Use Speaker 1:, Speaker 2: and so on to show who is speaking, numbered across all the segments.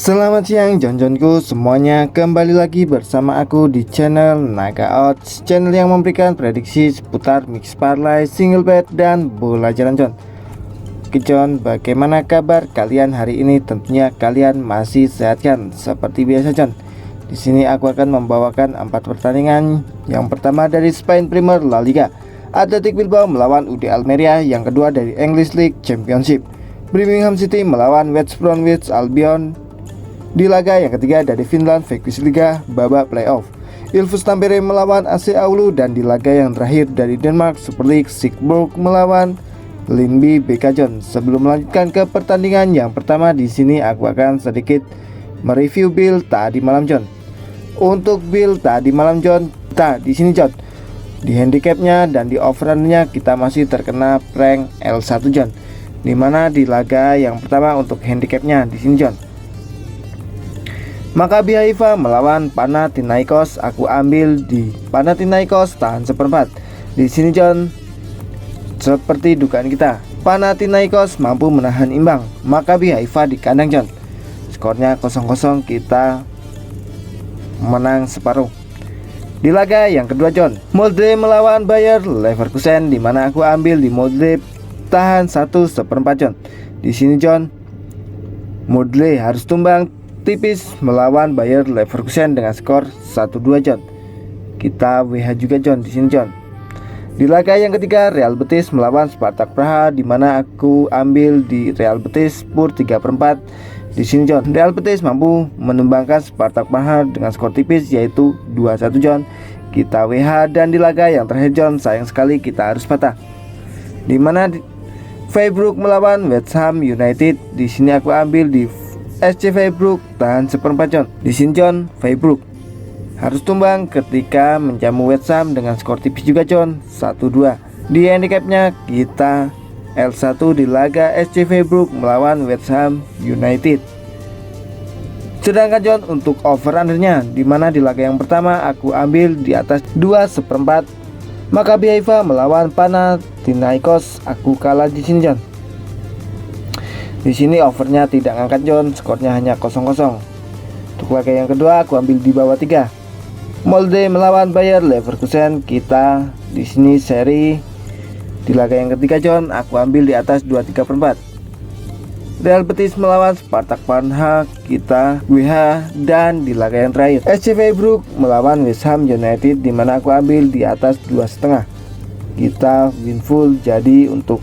Speaker 1: Selamat siang Jon-Jonku semuanya, kembali lagi bersama aku di channel Naga Odds, channel yang memberikan prediksi seputar mix parlay, single bet, dan bola jalan Jon. Oke Jon, bagaimana kabar kalian hari ini? Tentunya kalian masih sehat kan? Seperti biasa Jon, di sini aku akan membawakan 4 pertandingan. Yang pertama dari Spain Premier La Liga, Athletic Bilbao melawan UD Almeria. Yang kedua dari English League Championship, Birmingham City melawan West Bromwich Albion. Di laga yang ketiga dari Finland Veikkausliiga babak playoff, Ilves Tampere melawan AC Oulu. Dan di laga yang terakhir dari Denmark Super League, Silkeborg melawan Lyngby BK Jon. Sebelum melanjutkan ke pertandingan yang pertama, di sini aku akan sedikit mereview build tadi malam Jon. Untuk build tadi malam Jon, kita di sini Jon, di handicapnya dan di overrunnya kita masih terkena prank L1 Jon. Dimana di laga yang pertama untuk handicapnya di sini Jon, Maccabi Haifa melawan Panathinaikos. Aku ambil di Panathinaikos tahan seperempat. Di sini Jon, seperti dugaan kita, Panathinaikos mampu menahan imbang Maccabi Haifa di kandang Jon. Skornya 0-0, kita menang separuh. Di laga yang kedua Jon, Molde melawan Bayer Leverkusen, di mana aku ambil di Molde tahan 1/4 Jon. Di sini Jon, Molde harus tumbang tipis melawan Bayer Leverkusen dengan skor 1-2 Jon. Kita WH juga Jon di sini Jon. Di laga yang ketiga Real Betis melawan Spartak Praha, di mana aku ambil di Real Betis Spur 3/4. Di sini Jon, Real Betis mampu menumbangkan Spartak Praha dengan skor tipis yaitu 2-1 Jon. Kita WH. Dan di laga yang terakhir Jon, sayang sekali kita harus patah, di mana Freiburg melawan West Ham United. Di sini aku ambil di SC Freiburg tahan 1/4 Jon. Di sini Jon, Freiburg harus tumbang ketika menjamu West Ham dengan skor tipis juga Jon, 1-2. Di handicapnya kita L1 di laga SC Freiburg melawan West Ham United. Sedangkan Jon untuk over undernya, di mana di laga yang pertama aku ambil di atas 2/4 Maccabi Haifa melawan Panathinaikos. Aku kalah di sini Jon. Di sini overnya tidak ngangkat Jon, skornya hanya 0-0. Untuk laga yang kedua aku ambil di bawah 3. Molde melawan Bayer Leverkusen, kita di sini seri. Di laga yang ketiga Jon, aku ambil di atas 2/3. Real Betis melawan Spartak Praha, kita WH. Dan di laga yang terakhir SC Freiburg melawan West Ham United, di mana aku ambil di atas 2,5. Kita win full. Jadi untuk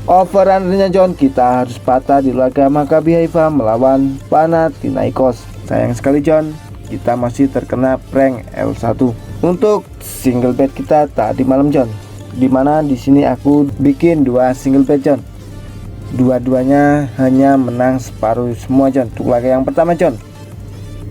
Speaker 1: over undernya Jon, kita harus patah di laga Maccabi Haifa melawan Panathinaikos. Sayang sekali Jon, kita masih terkena prank L1. Untuk single bet kita tadi malam Jon, di mana di sini aku bikin 2 single bet Jon. Dua-duanya hanya menang separuh semua Jon. Untuk laga yang pertama Jon,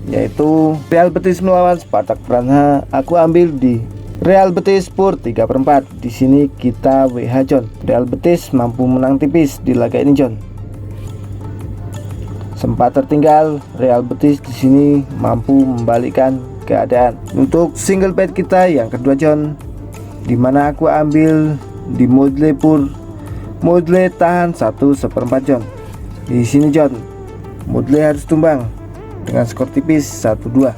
Speaker 1: yaitu Real Betis melawan Spartak Praha, aku ambil di Real Betis Spur 3/4. Di sini kita WH Jon. Real Betis mampu menang tipis di laga ini Jon. Sempat tertinggal, Real Betis di sini mampu membalikkan keadaan. Untuk single bet kita yang kedua Jon, di mana aku ambil di Molde tahan 1/4 Jon. Di sini Jon, Molde harus tumbang dengan skor tipis 1-2.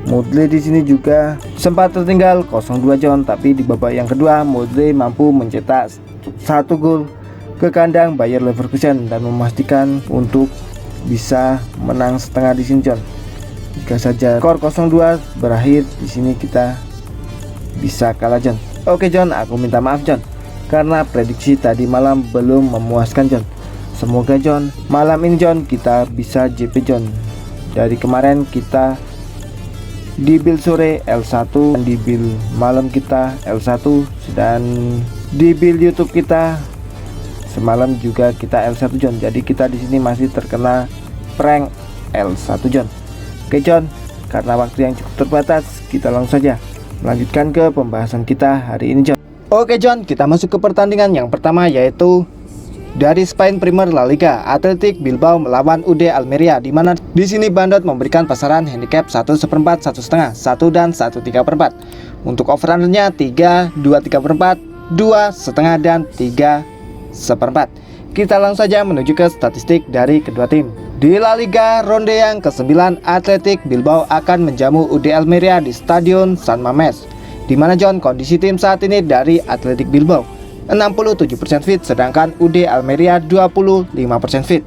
Speaker 1: Molde di sini juga sempat tertinggal 0-2 Jon, tapi di babak yang kedua Molde mampu mencetak 1 gol ke kandang Bayer Leverkusen dan memastikan untuk bisa menang setengah di sini Jon. Jika saja skor 0-2 berakhir, di sini kita bisa kalah Jon. Oke Jon, aku minta maaf Jon karena prediksi tadi malam belum memuaskan Jon. Semoga Jon malam ini Jon kita bisa JP Jon. Dari kemarin kita di build sore L1, dan di build malam kita L1, dan di build YouTube kita semalam juga kita L1 Jon. Jadi kita di sini masih terkena prank L1 Jon. Oke Jon, karena waktu yang cukup terbatas, kita langsung saja melanjutkan ke pembahasan kita hari ini Jon. Oke Jon, kita masuk ke pertandingan yang pertama, yaitu dari Spain Premier La Liga, Athletic Bilbao melawan UD Almeria, di mana di sini Bandot memberikan pasaran handicap 1/4, 1,5, 1 dan 1/3. Untuk over undernya 3, 2/3, 2,5 dan 3/4. Kita langsung saja menuju ke statistik dari kedua tim. Di La Liga ronde yang ke-9, Athletic Bilbao akan menjamu UD Almeria di Stadion San Mamés, di mana John, kondisi tim saat ini dari Athletic Bilbao 67% fit, sedangkan UD Almeria 25% fit.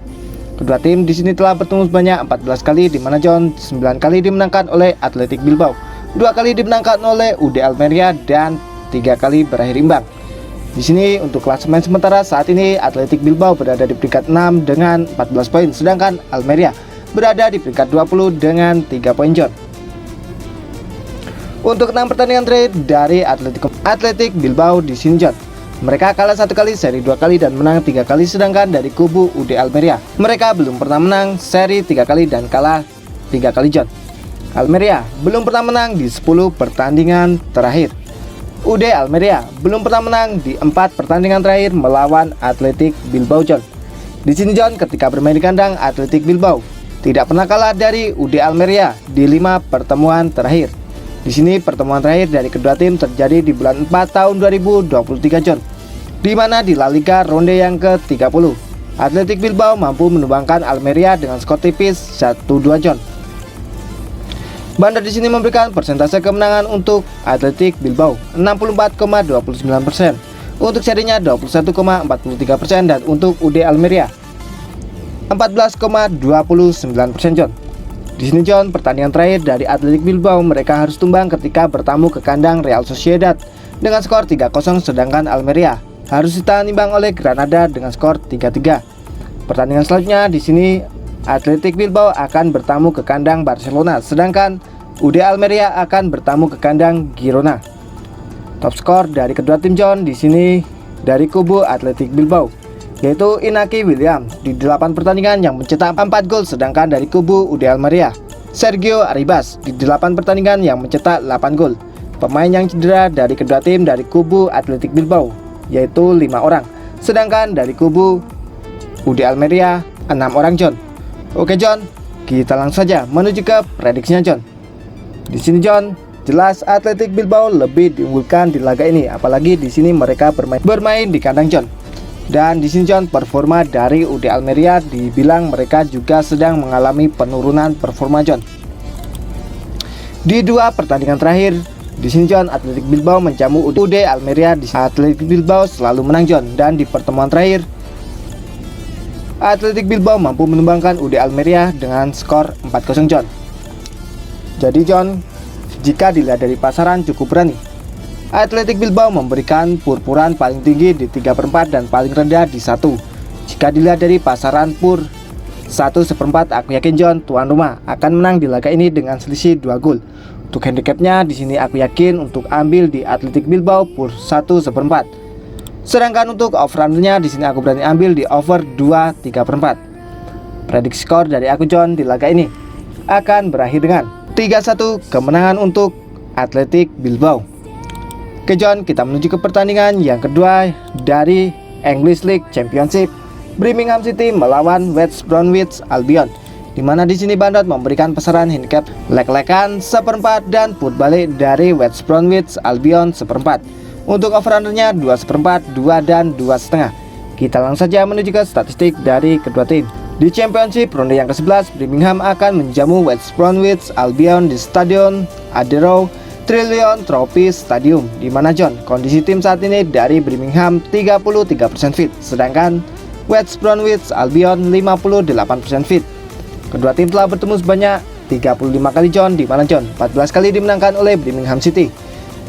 Speaker 1: Kedua tim di sini telah bertemu sebanyak 14 kali, di mana John 9 kali dimenangkan oleh Athletic Bilbao, 2 kali dimenangkan oleh UD Almeria, dan 3 kali berakhir imbang. Di sini untuk klasemen sementara saat ini Athletic Bilbao berada di peringkat 6 dengan 14 poin, sedangkan Almeria berada di peringkat 20 dengan 3 poin, John. Untuk 6 pertandingan terakhir dari Athletic Bilbao di sini, John, mereka kalah 1 kali, seri 2 kali, dan menang 3 kali, sedangkan dari kubu UD Almeria mereka belum pernah menang, seri 3 kali, dan kalah 3 kali, John. Almeria belum pernah menang di 10 pertandingan terakhir. UD Almeria belum pernah menang di 4 pertandingan terakhir melawan Athletic Bilbao, John. Di sini, John, ketika bermain di kandang, Athletic Bilbao tidak pernah kalah dari UD Almeria di 5 pertemuan terakhir. Di sini pertemuan terakhir dari kedua tim terjadi di bulan 4 tahun 2023, John, di mana di La Liga ronde yang ke-30 Athletic Bilbao mampu menumbangkan Almeria dengan skor tipis 1-2, John. Bandar di sini memberikan persentase kemenangan untuk Athletic Bilbao 64,29%, untuk serinya 21,43%, dan untuk UD Almeria 14,29%, John. Di sini, John, pertandingan terakhir dari Athletic Bilbao mereka harus tumbang ketika bertamu ke kandang Real Sociedad dengan skor 3-0, sedangkan Almeria harus ditahan imbang oleh Granada dengan skor 3-3. Pertandingan selanjutnya di sini Athletic Bilbao akan bertamu ke kandang Barcelona, sedangkan UD Almeria akan bertamu ke kandang Girona. Top skor dari kedua tim, John, di sini dari kubu Athletic Bilbao yaitu Inaki Williams di 8 pertandingan yang mencetak 4 gol, sedangkan dari kubu UD Almeria Sergio Arribas di 8 pertandingan yang mencetak 8 gol. Pemain yang cedera dari kedua tim dari kubu Athletic Bilbao yaitu 5 orang, sedangkan dari kubu UD Almeria 6 orang, John. Oke, John, kita langsung saja menuju ke prediksinya, John. Di sini, John, jelas Athletic Bilbao lebih diunggulkan di laga ini, apalagi di sini mereka bermain di kandang, John. Dan di sini, John, performa dari UD Almeria dibilang mereka juga sedang mengalami penurunan performa, John. Di 2 pertandingan terakhir di sini, John, Athletic Bilbao menjamu UD Almeria. Di Athletic Bilbao selalu menang, John, dan di pertemuan terakhir Athletic Bilbao mampu menumbangkan UD Almeria dengan skor 4-0, John. Jadi, John, jika dilihat dari pasaran cukup berani, Athletic Bilbao memberikan pur-puran paling tinggi di 3/4 dan paling rendah di 1. Jika dilihat dari pasaran pur 1/4, aku yakin, John, tuan rumah akan menang di laga ini dengan selisih 2 gol. Untuk handicapnya di sini aku yakin untuk ambil di Athletic Bilbao pur 1/4. Sedangkan untuk over-undernya di sini aku berani ambil di over 2/3/4. Prediksi skor dari aku, John, di laga ini akan berakhir dengan 3-1 kemenangan untuk Athletic Bilbao. Oke, John, kita menuju ke pertandingan yang kedua dari English League Championship, Birmingham City melawan West Bromwich Albion, di mana di sini Bandot memberikan pasaran handicap lek-lekan 1/4 dan put balik dari West Bromwich Albion 1/4. Untuk over-undernya 2/4, 2 dan 2,5. Kita langsung saja menuju ke statistik dari kedua tim. Di Championship ronde yang ke-11, Birmingham akan menjamu West Bromwich Albion di Stadion Adero Trillion Trophy Stadium, di mana, John, kondisi tim saat ini dari Birmingham 33% fit, sedangkan West Bromwich Albion 58% fit. Kedua tim telah bertemu sebanyak 35 kali, John, di mana, John, 14 kali dimenangkan oleh Birmingham City,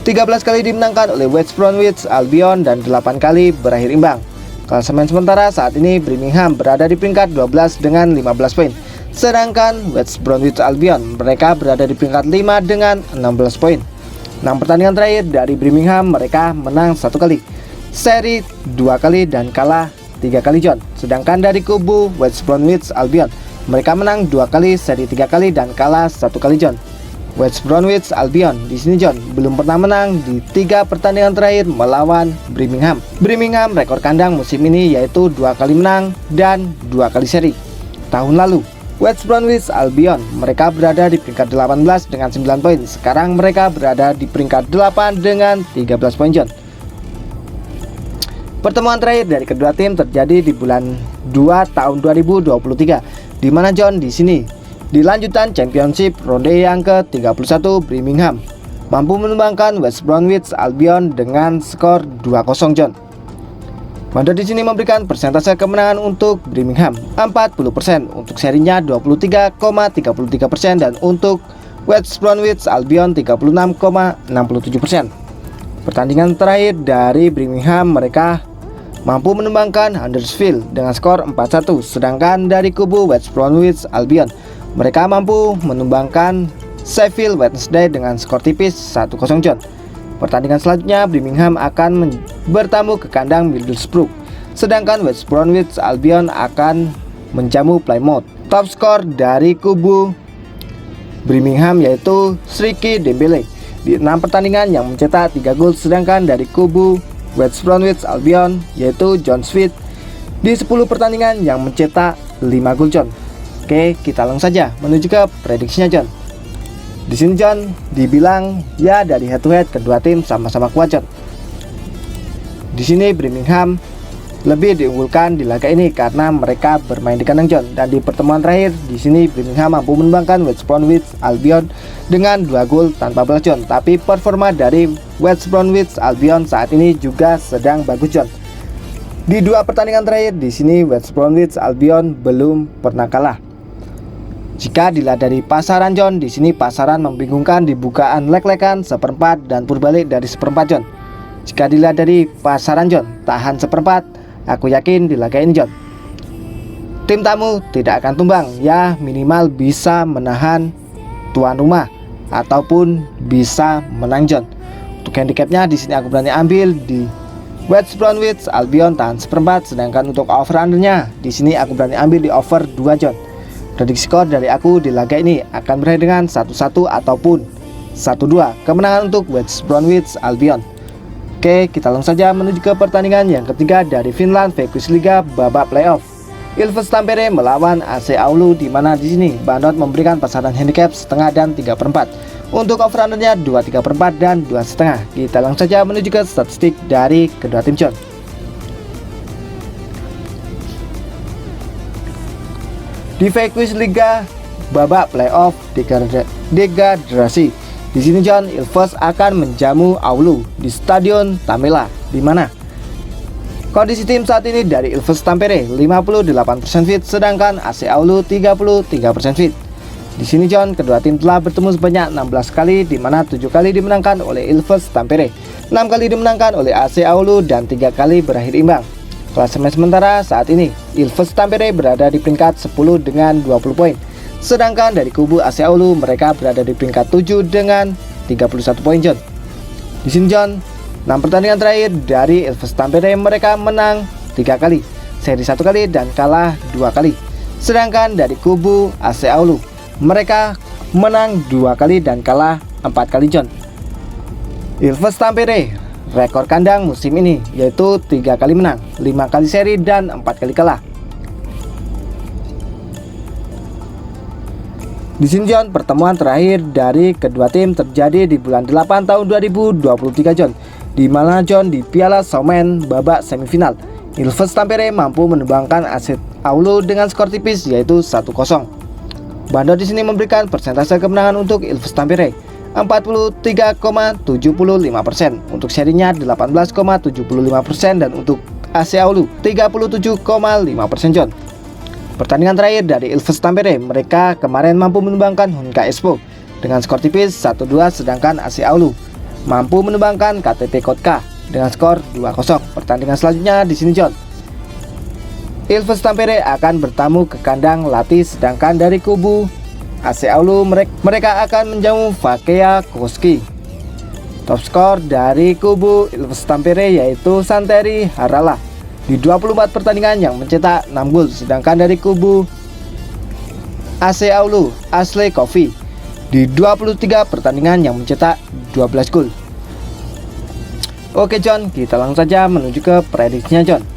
Speaker 1: 13 kali dimenangkan oleh West Bromwich Albion, dan 8 kali berakhir imbang. Klasemen sementara saat ini Birmingham berada di peringkat 12 dengan 15 poin, sedangkan West Bromwich Albion mereka berada di peringkat 5 dengan 16 poin. 6 pertandingan terakhir dari Birmingham mereka menang 1 kali, seri 2 kali, dan kalah 3 kali, John. Sedangkan dari kubu West Bromwich Albion mereka menang 2 kali, seri 3 kali, dan kalah 1 kali, John. West Bromwich Albion di sini, John, belum pernah menang di 3 pertandingan terakhir melawan Birmingham. Birmingham rekor kandang musim ini yaitu 2 kali menang dan 2 kali seri. Tahun lalu West Bromwich Albion mereka berada di peringkat 18 dengan 9 poin. Sekarang mereka berada di peringkat 8 dengan 13 poin, John. Pertemuan terakhir dari kedua tim terjadi di bulan 2 tahun 2023, Di mana John di sini di lanjutan Championship ronde yang ke-31 Birmingham mampu menumbangkan West Bromwich Albion dengan skor 2-0 John. Bandot di sini memberikan persentase kemenangan untuk Birmingham 40%, untuk serinya 23,33% dan untuk West Bromwich Albion 36,67%. Pertandingan terakhir dari Birmingham mereka mampu menumbangkan Huddersfield dengan skor 4-1, sedangkan dari kubu West Bromwich Albion mereka mampu menumbangkan Sheffield Wednesday dengan skor tipis 1-0 John. Pertandingan selanjutnya Birmingham akan bertamu ke kandang Middlesbrough, sedangkan West Bromwich Albion akan menjamu Plymouth. Top skor dari kubu Birmingham yaitu Sriki Dembele di 6 pertandingan yang mencetak 3 gol, sedangkan dari kubu West Bromwich Albion yaitu John Sweet di 10 pertandingan yang mencetak 5 gol John. Oke, kita langsung saja menuju ke prediksinya John. Di sini John dibilang ya dari head to head kedua tim sama-sama kuat John. Di sini Birmingham lebih diunggulkan di laga ini karena mereka bermain di kandang John, dan di pertemuan terakhir di sini Birmingham mampu menumbangkan West Bromwich Albion dengan 2 gol tanpa balas John. Tapi performa dari West Bromwich Albion saat ini juga sedang bagus John. Di 2 pertandingan terakhir di sini West Bromwich Albion belum pernah kalah. Jika dilihat dari pasaran John, di sini pasaran membingungkan di bukaan lek-lekan seperempat dan purbalik dari seperempat John. Jika dilihat dari pasaran John, tahan seperempat, aku yakin di laga ini John tim tamu tidak akan tumbang, ya minimal bisa menahan tuan rumah ataupun bisa menang John. Untuk handicapnya di sini aku berani ambil di West Bromwich Albion tahan seperempat, sedangkan untuk over undernya di sini aku berani ambil di over 2 John. Prediksi skor dari aku di laga ini akan berakhir dengan 1-1 ataupun 1-2 kemenangan untuk West Bromwich Albion. Oke, kita langsung saja menuju ke pertandingan yang ketiga dari Finland Veikkausliiga babak playoff. Ilves Tampere melawan AC Oulu, di mana di sini Bandot memberikan pasaran handicap setengah dan 3/4. Untuk over undernya 2/3/4 dan 2,5. Kita langsung saja menuju ke statistik dari kedua tim John. Di Veikkausliiga babak playoff degradasi, di sini John Ilves akan menjamu Oulu di Stadion Tammela, di mana kondisi tim saat ini dari Ilves Tampere 58% fit, sedangkan AC Oulu 33% fit. Di sini John kedua tim telah bertemu sebanyak 16 kali, di mana 7 kali dimenangkan oleh Ilves Tampere, 6 kali dimenangkan oleh AC Oulu dan 3 kali berakhir imbang. Klasemen sementara saat ini Ilves Tampere berada di peringkat 10 dengan 20 poin, sedangkan dari kubu AC Oulu mereka berada di peringkat 7 dengan 31 poin John. Di sini John 6 pertandingan terakhir dari Ilves Tampere mereka menang 3 kali, seri 1 kali dan kalah 2 kali. Sedangkan dari kubu AC Oulu mereka menang 2 kali dan kalah 4 kali John. Ilves Tampere rekor kandang musim ini yaitu 3 kali menang, 5 kali seri dan 4 kali kalah. Di sini John pertemuan terakhir dari kedua tim terjadi di bulan 8 tahun 2023 John, di mana John di Piala Showman babak semifinal Ilves Tampere mampu menumbangkan AC Oulu dengan skor tipis yaitu 1-0. Bandot di sini memberikan persentase kemenangan untuk Ilves Tampere 43,75%, untuk serinya 18,75% dan untuk AC Oulu 37,5% John. Pertandingan terakhir dari Ilves Tampere mereka kemarin mampu menumbangkan Hunka Espoo dengan skor tipis 1-2, sedangkan AC Oulu mampu menumbangkan KTP Kotka dengan skor 2-0. Pertandingan selanjutnya di sini John Ilves Tampere akan bertamu ke kandang Lahti, sedangkan dari kubu AC Oulu mereka akan menjamu Vakea Koski. Top skor dari kubu Ilves Tampere yaitu Santeri Harala di 24 pertandingan yang mencetak 6 gol, sedangkan dari kubu AC Oulu Ashley Coffey di 23 pertandingan yang mencetak 12 gol. Oke John, kita langsung saja menuju ke prediksinya John.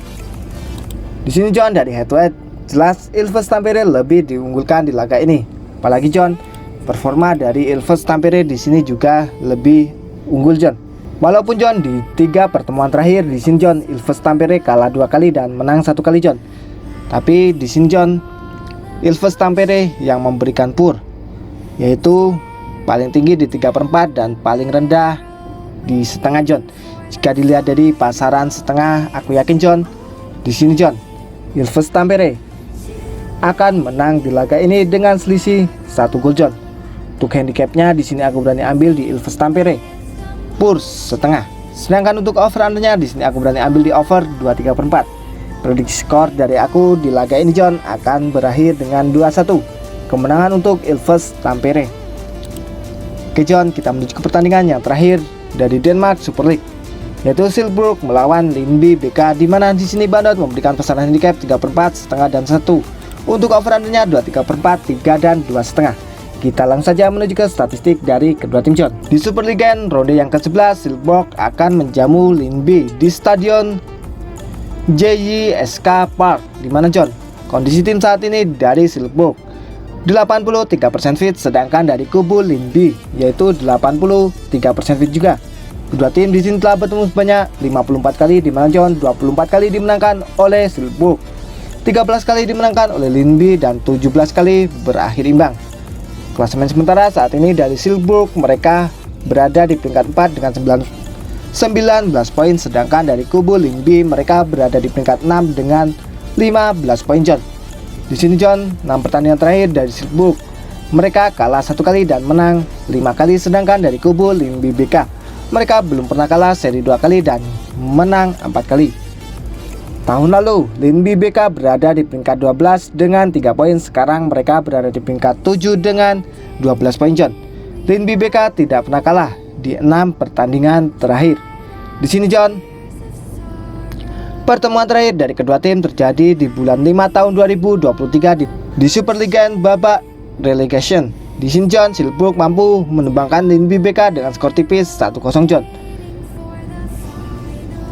Speaker 1: Di sini John dari head to head jelas Ilves Tampere lebih diunggulkan di laga ini. Apalagi John, performa dari Ilves Tampere di sini juga lebih unggul John. Walaupun John di 3 pertemuan terakhir di sini John Ilves Tampere kalah 2 kali dan menang 1 kali John. Tapi di sini John Ilves Tampere yang memberikan pur, yaitu paling tinggi di 3/4 dan paling rendah di setengah John. Jika dilihat dari pasaran setengah, aku yakin John, di sini John, Ilves Tampere akan menang di laga ini dengan selisih 1 gol John. Untuk handicapnya di sini aku berani ambil di Ilves Tampere pur setengah. Sedangkan untuk over undernya di sini aku berani ambil di over 23/4. Prediksi skor dari aku di laga ini John akan berakhir dengan 2-1 kemenangan untuk Ilves Tampere. Oke John, kita menuju ke pertandingan yang terakhir dari Denmark Super League, yaitu Silkeborg melawan Lyngby BK, di mana di sini Bandot memberikan pasaran handicap 3/4, setengah dan 1. Untuk over undernya 23/4, 3 dan 2,5. Kita langsung saja menuju ke statistik dari kedua tim John. Di Super League ronde yang ke-11, Silkeborg akan menjamu Lyngby di stadion JYSK Park, di mana John, kondisi tim saat ini dari Silkeborg 83% fit, sedangkan dari kubu Lyngby yaitu 83% fit juga. Kedua tim di sini telah bertemu sebanyak 54 kali, di mana John 24 kali dimenangkan oleh Silkeborg, 13 kali dimenangkan oleh Lyngby, dan 17 kali berakhir imbang. Klasemen sementara saat ini dari Silkeborg, mereka berada di peringkat 4 dengan 19 poin, sedangkan dari kubu Lyngby mereka berada di peringkat 6 dengan 15 poin John. Di sini John, 6 pertandingan terakhir dari Silkeborg, mereka kalah 1 kali dan menang 5 kali, sedangkan dari kubu Lyngby BK mereka belum pernah kalah seri 2 kali dan menang 4 kali. Tahun lalu Lyngby BK berada di peringkat 12 dengan 3 poin, sekarang mereka berada di peringkat 7 dengan 12 poin John. Lyngby BK tidak pernah kalah di 6 pertandingan terakhir. Di sini John, pertemuan terakhir dari kedua tim terjadi di bulan 5 tahun 2023 di Super League babak relegation. Di sini John, Silkeborg mampu menumbangkan Lyngby BK dengan skor tipis 1-0 John.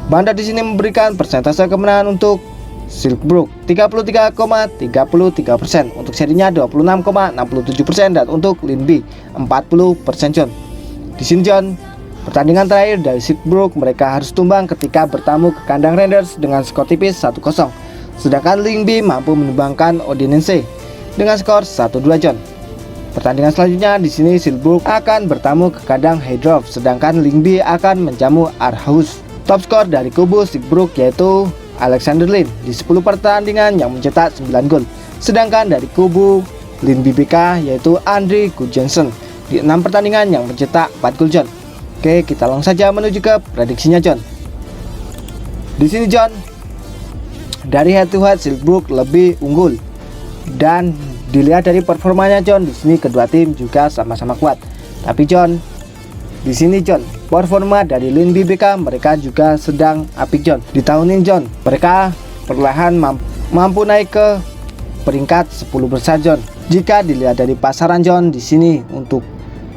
Speaker 1: Bandar di sini memberikan persentase kemenangan untuk Silkeborg 33,33%, untuk serinya 26,67%, dan untuk Lyngby 40% John. Di sini John, pertandingan terakhir dari Silkeborg mereka harus tumbang ketika bertamu ke kandang Rangers dengan skor tipis 1-0, sedangkan Lyngby mampu menumbangkan Odense dengan skor 1-2 John. Pertandingan selanjutnya di sini Silkeborg akan bertamu ke kandang Heidrov, sedangkan Lyngby akan menjamu Aarhus. Top skor dari kubu Silkeborg yaitu Alexander Lind di 10 pertandingan yang mencetak 9 gol, sedangkan dari kubu Lyngby BK yaitu Andri Gudjensen di 6 pertandingan yang mencetak 4 gol John. Oke, kita langsung saja menuju ke prediksinya John. Di sini John, dari head to head Silkeborg lebih unggul, dan dilihat dari performanya John, di sini kedua tim juga sama-sama kuat. Tapi John, di sini John, performa dari Lyngby BK mereka juga sedang apik John. Di tahun ini John, mereka perlahan mampu naik ke peringkat 10 besar John. Jika dilihat dari pasaran John, di sini untuk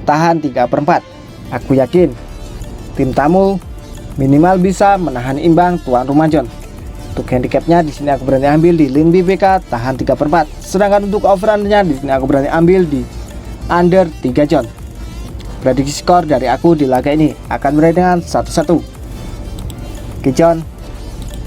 Speaker 1: tahan 3/4, aku yakin tim tamu minimal bisa menahan imbang tuan rumah John. Untuk handicapnya di sini aku berani ambil di Lyngby BK tahan 3/4. Sedangkan untuk overrunnya di sini aku berani ambil di under 3 John. Prediksi skor dari aku di laga ini akan berakhir dengan 1-1. Oke John,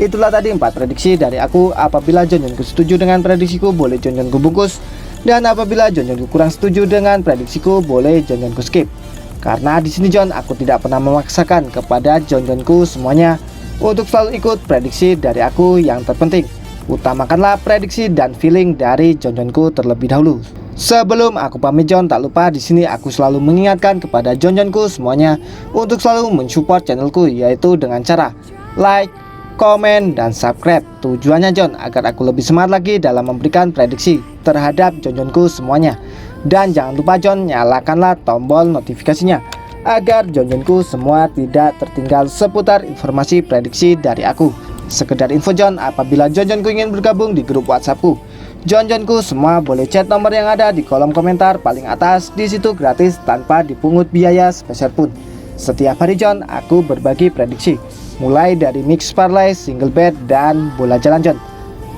Speaker 1: itulah tadi 4 prediksi dari aku. Apabila John setuju dengan prediksiku, boleh John bungkus, dan apabila John kurang setuju dengan prediksiku, boleh John skip. Karena di sini John, aku tidak pernah memaksakan kepada John semuanya untuk selalu ikut prediksi dari aku. Yang terpenting, utamakanlah prediksi dan feeling dari John terlebih dahulu. Sebelum aku pamit John, tak lupa di sini aku selalu mengingatkan kepada John semuanya untuk selalu mensupport channelku, yaitu dengan cara like, komen, dan subscribe. Tujuannya John agar aku lebih semangat lagi dalam memberikan prediksi terhadap John semuanya. Dan jangan lupa John, nyalakanlah tombol notifikasinya agar John semua tidak tertinggal seputar informasi prediksi dari aku. Sekedar info John, apabila John ingin bergabung di grup WhatsAppku, John semua boleh chat nomor yang ada di kolom komentar paling atas. Di situ gratis tanpa dipungut biaya sepeser pun. Setiap hari John, aku berbagi prediksi mulai dari mix parlay, single bet, dan bola jalan John.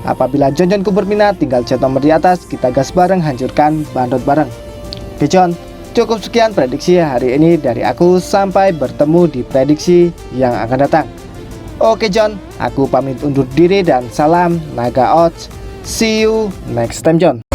Speaker 1: Apabila John berminat, tinggal chat nomor di atas, kita gas bareng, hancurkan bandot bareng. Oke John, cukup sekian prediksi hari ini dari aku. Sampai bertemu di prediksi yang akan datang. Oke John, aku pamit undur diri dan salam Naga Odds. See you next time John.